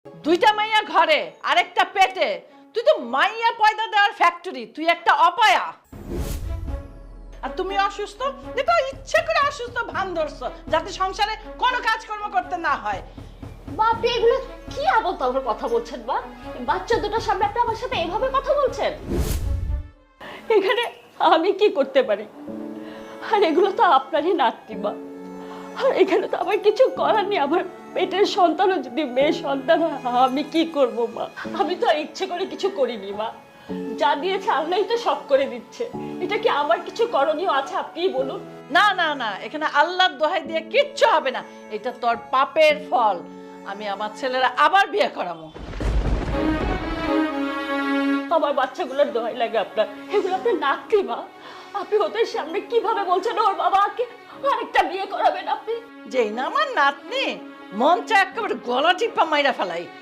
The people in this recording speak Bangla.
দুইটা মাইয়া ঘরে আরেকটা পেটে, তুই তো মাইয়া পয়দা দেওয়ার ফ্যাক্টরি, তুই একটা অপয়া। আর তুমি অসুস্থ, দেখো ইচ্ছে করে অসুস্থ ভান ধরছো যাতে সংসারে কোনো কাজকর্ম করতে না হয়। মা আপনি এগুলো কি আবল তাবল কথা বলছেন মা? বাচ্চা দুটোর সামনে আপনি আমার সাথে এভাবে কথা বলছেন? এখানে আমি কি করতে পারি? আর এগুলো তো আপনারই নাতনি মা। আর এখানে তো আমার কিছু করার নেই। আমার পেটের সন্তানও যদি মেয়ে সন্তান হয়, আমি কি করব মা? আমি তো আর ইচ্ছে করে কিছু করিনি মা। যা দিয়েছে আল্লাহই তো সব করে দিচ্ছে। এটা কি আমার কিছু করণীয় আছে আপনিই বলুন? না না না, এখানে আল্লাহর দোহাই দিয়ে কিচ্ছু হবে না, এটা তোর পাপের ফল। আমি আমার ছেলেরা আবার বিয়ে করাবো। আমার বাচ্চাগুলোর দোহাই লাগে আপনার, এগুলো আপনার নাতনি মা। আপনি ওদের সামনে কিভাবে বলছেন ওর বাবাকে আরেকটা বিয়ে করাবেন আপনি? যেই না আমার নাতনি, মন চা একেবারে গলা টিপা মাইরা ফেলাই।